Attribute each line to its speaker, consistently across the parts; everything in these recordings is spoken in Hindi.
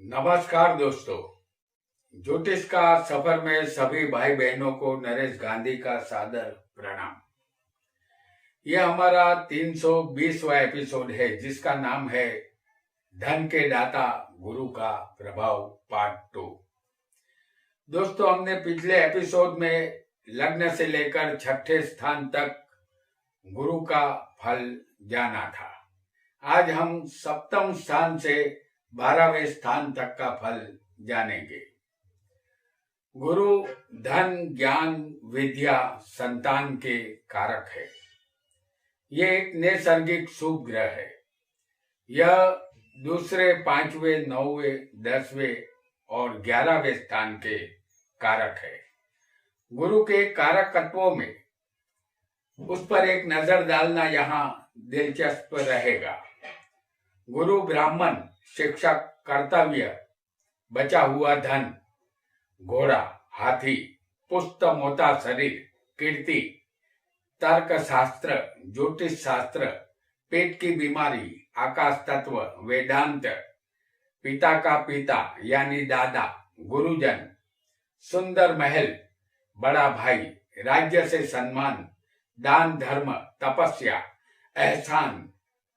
Speaker 1: नमस्कार दोस्तों। ज्योतिष का सफर में सभी भाई बहनों को नरेश गांधी का सादर प्रणाम। यह हमारा 320वां एपिसोड है जिसका नाम है धन के दाता गुरु का प्रभाव पार्ट 2। दोस्तों, हमने पिछले एपिसोड में लग्न से लेकर छठे स्थान तक गुरु का फल जाना था। आज हम सप्तम स्थान से 12वें स्थान तक का फल जानेंगे। गुरु धन, ज्ञान, विद्या, संतान के कारक है। ये एक नैसर्गिक शुभ ग्रह है। यह दूसरे, 5वें, 9वें, 10वें और 11वें स्थान के कारक है। गुरु के कारक तत्वों में उस पर एक नजर डालना यहाँ दिलचस्प रहेगा। गुरु ब्राह्मण, शिक्षक, कर्तव्य, बचा हुआ धन, घोड़ा, हाथी, पुष्ट मोटा शरीर, कीर्ति, तर्क शास्त्र, ज्योतिष शास्त्र, पेट की बीमारी, आकाश तत्व, वेदांत, पिता का पिता यानी दादा, गुरुजन, सुंदर महल, बड़ा भाई, राज्य से सम्मान, दान धर्म, तपस्या, एहसान,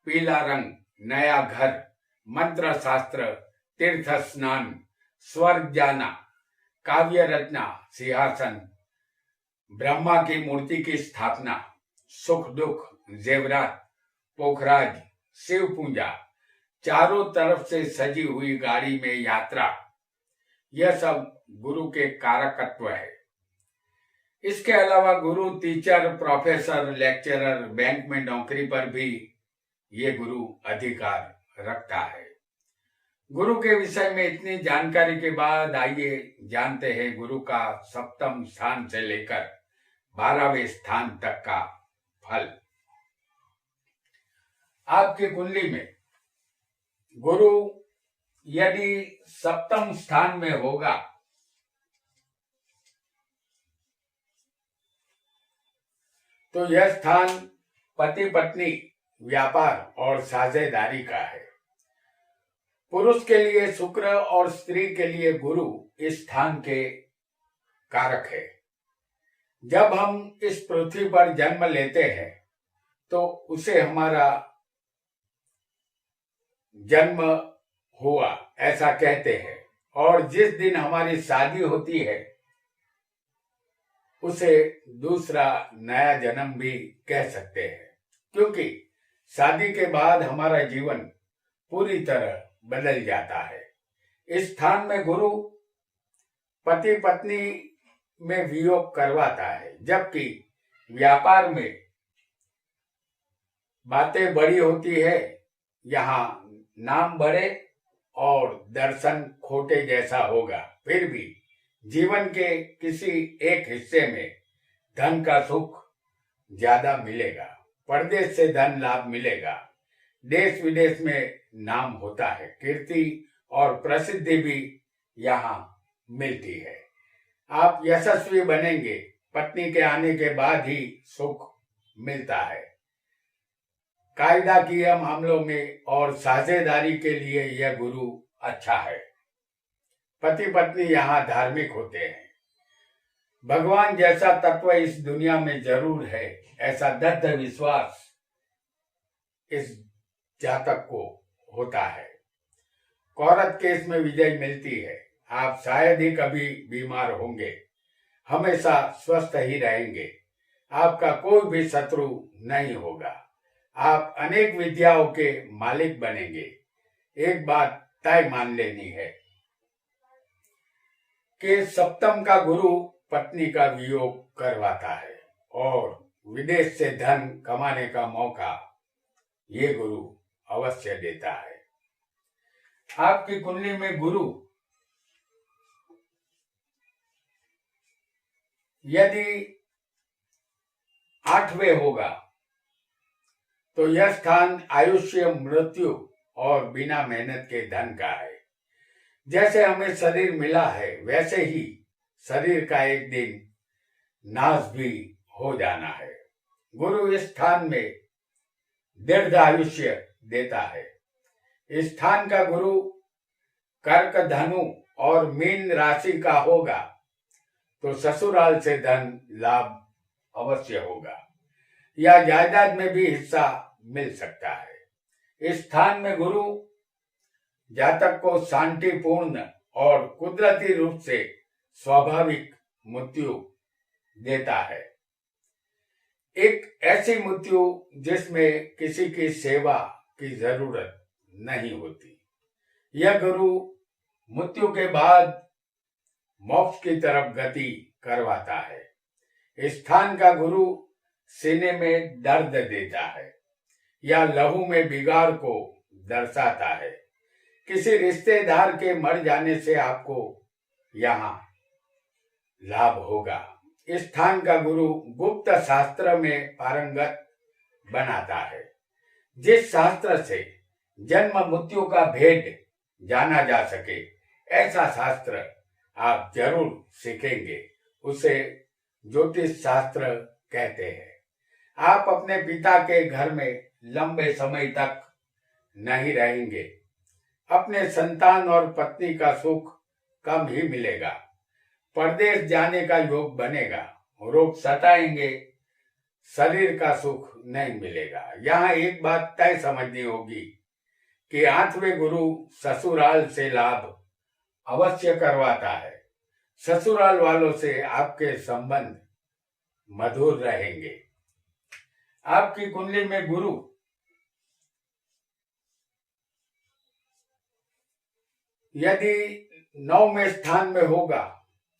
Speaker 1: पीला रंग, नया घर, मंत्र शास्त्र, तीर्थ स्नान, स्वर्ग जाना, काव्य रचना, सिंहासन, ब्रह्मा की मूर्ति की स्थापना, सुख दुख, जेवरात, पोखराज, शिव पूजा, चारों तरफ से सजी हुई गाड़ी में यात्रा, यह सब गुरु के कारकत्व है। इसके अलावा गुरु टीचर, प्रोफेसर, लेक्चरर, बैंक में नौकरी पर भी ये गुरु अधिकार रखता है। गुरु के विषय में इतनी जानकारी के बाद आइए जानते हैं गुरु का सप्तम स्थान से लेकर 12वें स्थान तक का फल। आपकी कुंडली में गुरु यदि सप्तम स्थान में होगा तो यह स्थान पति पत्नी, व्यापार और साझेदारी का है। पुरुष के लिए शुक्र और स्त्री के लिए गुरु इस स्थान के कारक है। जब हम इस पृथ्वी पर जन्म लेते हैं तो उसे हमारा जन्म हुआ ऐसा कहते हैं, और जिस दिन हमारी शादी होती है उसे दूसरा नया जन्म भी कह सकते हैं, क्योंकि शादी के बाद हमारा जीवन पूरी तरह बदल जाता है। इस स्थान में गुरु पति पत्नी में वियोग करवाता है, जबकि व्यापार में बातें बड़ी होती है, यहाँ नाम बढ़े और दर्शन खोटे जैसा होगा। फिर भी जीवन के किसी एक हिस्से में धन का सुख ज्यादा मिलेगा, परदेश से धन लाभ मिलेगा, देश विदेश में नाम होता है, कीर्ति और प्रसिद्धि भी यहाँ मिलती है। आप यशस्वी बनेंगे, पत्नी के आने के बाद ही सुख मिलता है। कायदा किए मामलों में और साझेदारी के लिए यह गुरु अच्छा है। पति पत्नी यहाँ धार्मिक होते हैं। भगवान जैसा तत्व इस दुनिया में जरूर है, ऐसा दृढ़ विश्वास इस जातक को होता है। कौरत केस में विजय मिलती है। आप शायद ही कभी बीमार होंगे, हमेशा स्वस्थ ही रहेंगे। आपका कोई भी शत्रु नहीं होगा। आप अनेक विद्याओं के मालिक बनेंगे। एक बात तय मान लेनी है कि सप्तम का गुरु पत्नी का वियोग करवाता है और विदेश से धन कमाने का मौका ये गुरु अवश्य देता है। आपकी कुंडली में गुरु यदि 8वें होगा तो यह स्थान आयुष्य, मृत्यु और बिना मेहनत के धन का है। जैसे हमें शरीर मिला है वैसे ही शरीर का एक दिन नाश भी हो जाना है। गुरु इस स्थान में दीर्घ आयुष्य देता है। इस स्थान का गुरु कर्क, धनु और मीन राशि का होगा तो ससुराल से धन लाभ अवश्य होगा या जायदाद में भी हिस्सा मिल सकता है। इस स्थान में गुरु जातक को शांतिपूर्ण और कुदरती रूप से स्वाभाविक मृत्यु देता है। एक ऐसी मृत्यु जिसमें किसी की सेवा की जरूरत नहीं होती। यह गुरु मृत्यु के बाद मोक्ष की तरफ गति करवाता है। इस स्थान का गुरु सीने में दर्द देता है या लहू में बिगाड़ को दर्शाता है। किसी रिश्तेदार के मर जाने से आपको यहाँ लाभ होगा। इस स्थान का गुरु गुप्त शास्त्र में पारंगत बनाता है। जिस शास्त्र से जन्म मृत्यु का भेद जाना जा सके ऐसा शास्त्र आप जरूर सीखेंगे। उसे ज्योतिष शास्त्र कहते हैं। आप अपने पिता के घर में लंबे समय तक नहीं रहेंगे। अपने संतान और पत्नी का सुख कम ही मिलेगा। परदेश जाने का योग बनेगा। रोग सताएंगे, शरीर का सुख नहीं मिलेगा। यहाँ एक बात तय समझनी होगी कि 8वें गुरु ससुराल से लाभ अवश्य करवाता है। ससुराल वालों से आपके संबंध मधुर रहेंगे। आपकी कुंडली में गुरु यदि 9वें स्थान में होगा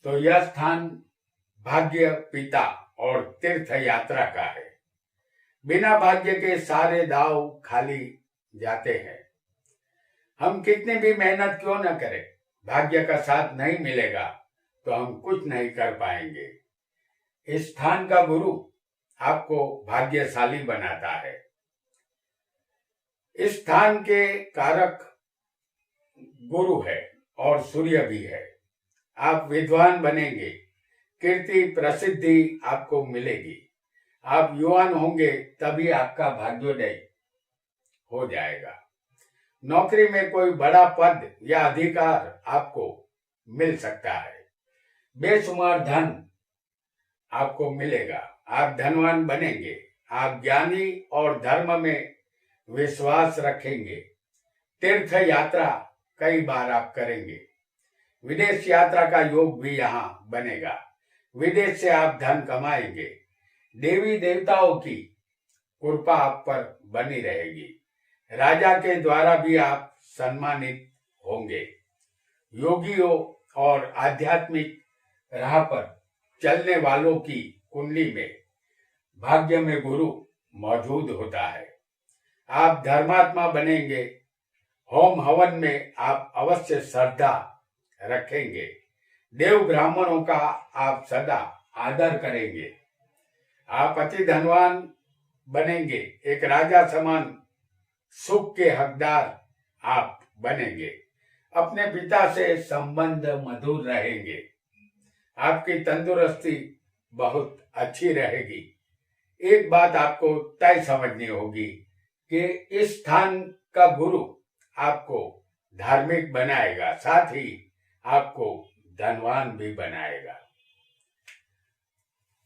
Speaker 1: तो यह स्थान भाग्य, पिता और तीर्थ यात्रा का है। बिना भाग्य के सारे दाव खाली जाते हैं। हम कितनी भी मेहनत क्यों न करें, भाग्य का साथ नहीं मिलेगा तो हम कुछ नहीं कर पाएंगे। इस स्थान का गुरु आपको भाग्यशाली बनाता है। इस स्थान के कारक गुरु है और सूर्य भी है। आप विद्वान बनेंगे। कीर्ति प्रसिद्धि आपको मिलेगी। आप युवान होंगे तभी आपका भाग्योदय हो जाएगा। नौकरी में कोई बड़ा पद या अधिकार आपको मिल सकता है। बेशुमार धन आपको मिलेगा। आप धनवान बनेंगे। आप ज्ञानी और धर्म में विश्वास रखेंगे। तीर्थ यात्रा कई बार आप करेंगे। विदेश यात्रा का योग भी यहाँ बनेगा। विदेश से आप धन कमाएंगे। देवी देवताओं की कृपा आप पर बनी रहेगी। राजा के द्वारा भी आप सम्मानित होंगे। योगियों और आध्यात्मिक राह पर चलने वालों की कुंडली में भाग्य में गुरु मौजूद होता है। आप धर्मात्मा बनेंगे। होम हवन में आप अवश्य श्रद्धा रखेंगे। देव ब्राह्मणों का आप सदा आदर करेंगे। आप अति धनवान बनेंगे। एक राजा समान सुख के हकदार आप बनेंगे। अपने पिता से संबंध मधुर रहेंगे। आपकी तंदुरुस्ती बहुत अच्छी रहेगी। एक बात आपको तय समझनी होगी कि इस स्थान का गुरु आपको धार्मिक बनाएगा, साथ ही आपको धनवान भी बनाएगा।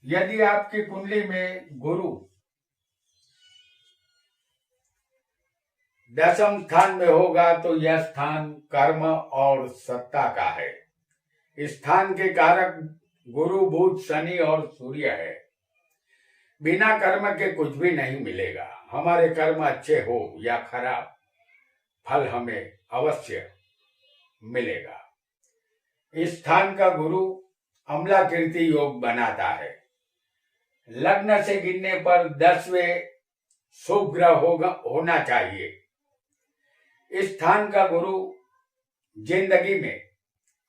Speaker 1: यदि आपकी कुंडली में गुरु 10वें स्थान में होगा तो यह स्थान कर्म और सत्ता का है। इस स्थान के कारक गुरु, बुध, शनि और सूर्य है। बिना कर्म के कुछ भी नहीं मिलेगा। हमारे कर्म अच्छे हो या खराब, फल हमें अवश्य मिलेगा। इस स्थान का गुरु अम्ला कीर्ति योग बनाता है। लग्न से गिनने पर 10वें शुभ ग्रह होना चाहिए। इस स्थान का गुरु जिंदगी में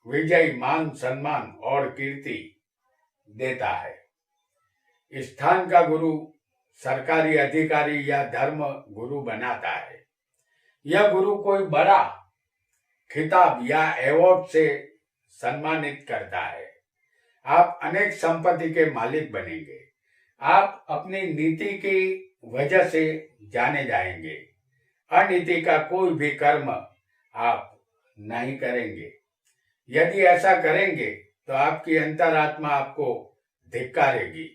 Speaker 1: विजय, मान, सम्मान और कीर्ति देता है। इस स्थान का गुरु सरकारी अधिकारी या धर्म गुरु बनाता है। यह गुरु कोई बड़ा खिताब या अवार्ड से सम्मानित करता है। आप अनेक संपत्ति के मालिक बनेंगे। आप अपनी नीति की वजह से जाने जाएंगे। अनीति का कोई भी कर्म आप नहीं करेंगे। यदि ऐसा करेंगे तो आपकी अंतरात्मा आपको धिक्कारेगी।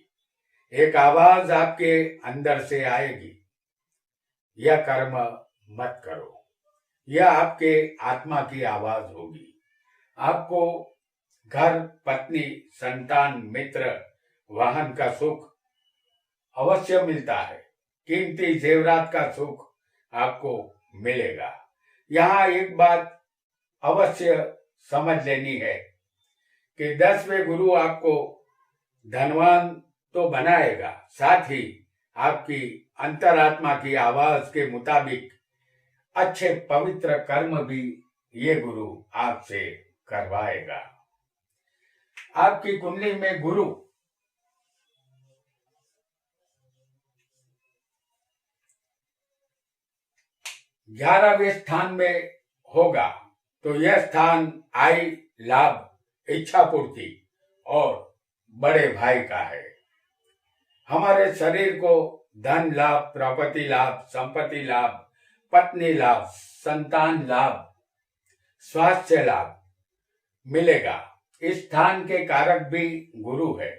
Speaker 1: एक आवाज आपके अंदर से आएगी, यह कर्म मत करो। यह आपके आत्मा की आवाज होगी। आपको घर, पत्नी, संतान, मित्र, वाहन का सुख अवश्य मिलता है। कीमती जेवरात का सुख आपको मिलेगा। यहाँ एक बात अवश्य समझ लेनी है कि 10वें गुरु आपको धनवान तो बनाएगा, साथ ही आपकी अंतरात्मा की आवाज के मुताबिक अच्छे पवित्र कर्म भी ये गुरु आपसे करवाएगा। आपकी कुंडली में गुरु 11वें स्थान में होगा तो यह स्थान आय, लाभ, इच्छा पूर्ति और बड़े भाई का है। हमारे शरीर को धन लाभ, प्रॉपर्टी लाभ, संपत्ति लाभ, पत्नी लाभ, संतान लाभ, स्वास्थ्य लाभ मिलेगा। इस स्थान के कारक भी गुरु है।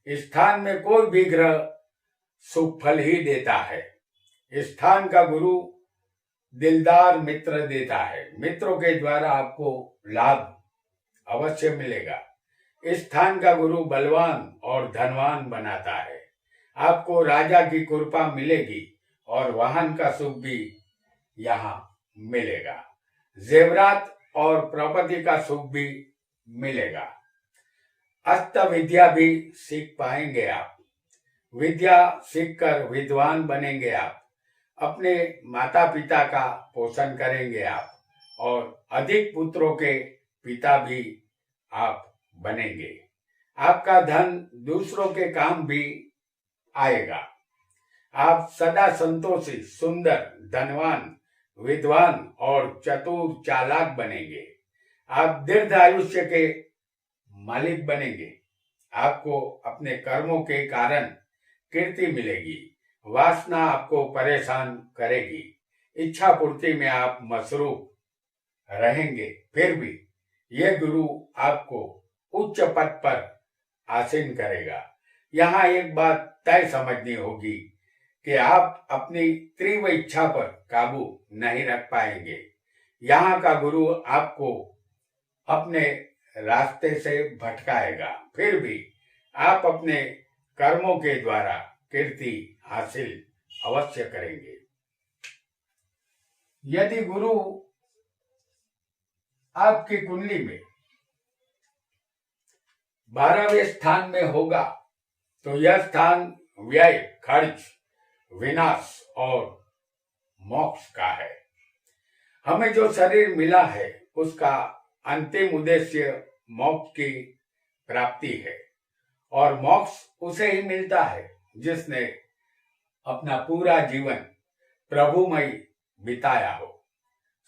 Speaker 1: इस स्थान में कोई भी ग्रह सुख फल ही देता है। इस स्थान का गुरु दिलदार मित्र देता है। मित्रों के द्वारा आपको लाभ अवश्य मिलेगा। इस स्थान का गुरु बलवान और धनवान बनाता है। आपको राजा की कृपा मिलेगी और वाहन का सुख भी यहाँ मिलेगा। जेवरात और प्रॉपर्टी का सुख भी मिलेगा। अस्त्र विद्या भी सीख पाएंगे आप। विद्या सीखकर विद्वान बनेंगे आप। अपने माता पिता का पोषण करेंगे आप और अधिक पुत्रों के पिता भी आप बनेंगे। आपका धन दूसरों के काम भी आएगा। आप सदा संतोषी, सुंदर, धनवान, विद्वान और चतुर चालाक बनेंगे। आप दीर्घ आयुष्य के मालिक बनेंगे। आपको अपने कर्मों के कारण कीर्ति मिलेगी। वासना आपको परेशान करेगी। इच्छा पूर्ति में आप मसरूफ रहेंगे। फिर भी यह गुरु आपको उच्च पद पर आसीन करेगा। यहाँ एक बात तय समझनी होगी कि आप अपनी तीव्र इच्छा पर काबू नहीं रख पाएंगे। यहाँ का गुरु आपको अपने रास्ते से भटकाएगा। फिर भी आप अपने कर्मों के द्वारा कीर्ति हासिल अवश्य करेंगे। यदि गुरु आपकी कुंडली में 12वें स्थान में होगा तो यह स्थान व्यय, खर्च, विनाश और मोक्ष का है। हमें जो शरीर मिला है उसका अंतिम उद्देश्य मोक्ष की प्राप्ति है और मोक्ष उसे ही मिलता है जिसने अपना पूरा जीवन प्रभुमय बिताया हो।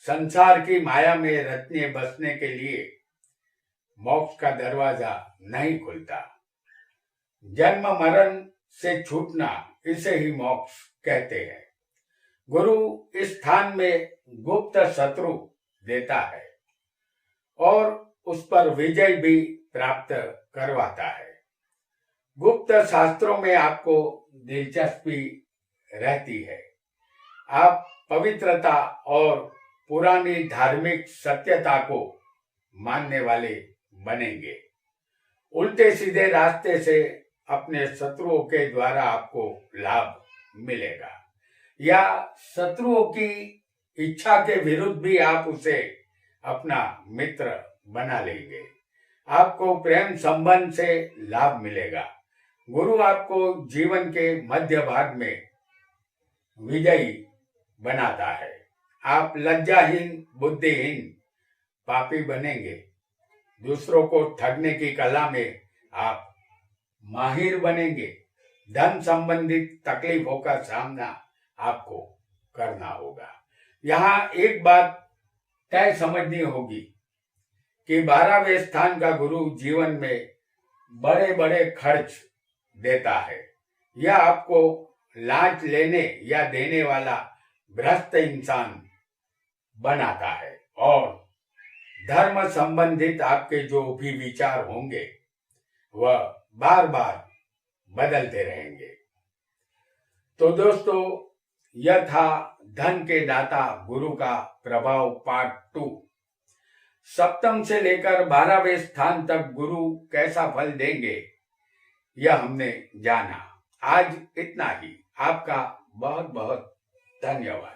Speaker 1: संसार की माया में रचने बसने के लिए मोक्ष का दरवाजा नहीं खुलता। जन्म मरण से छूटना, इसे ही मोक्ष कहते हैं। गुरु इस स्थान में गुप्त शत्रु देता है और उस पर विजय भी प्राप्त करवाता है। गुप्त शास्त्रों में आपको दिलचस्पी रहती है। आप पवित्रता और पुरानी धार्मिक सत्यता को मानने वाले बनेंगे। उल्टे सीधे रास्ते से अपने शत्रुओं के द्वारा आपको लाभ मिलेगा या शत्रुओं की इच्छा के विरुद्ध भी आप उसे अपना मित्र बना लेंगे। आपको प्रेम संबंध से लाभ मिलेगा। गुरु आपको जीवन के मध्य भाग में विजयी बनाता है। आप लज्जाहीन, बुद्धिहीन, पापी बनेंगे। दूसरों को ठगने की कला में आप माहिर बनेंगे। धन संबंधित तकलीफों का सामना आपको करना होगा। यहाँ एक बात तय समझनी होगी कि 12वें स्थान का गुरु जीवन में बड़े बड़े खर्च देता है। यह आपको लांच लेने या देने वाला भ्रष्ट इंसान बनाता है और धर्म संबंधित आपके जो भी विचार होंगे वह बार बार बदलते रहेंगे। तो दोस्तों, यह था धन के दाता गुरु का प्रभाव पार्ट 2। सप्तम से लेकर 12वें स्थान तक गुरु कैसा फल देंगे यह हमने जाना। आज इतना ही। आपका बहुत बहुत धन्यवाद।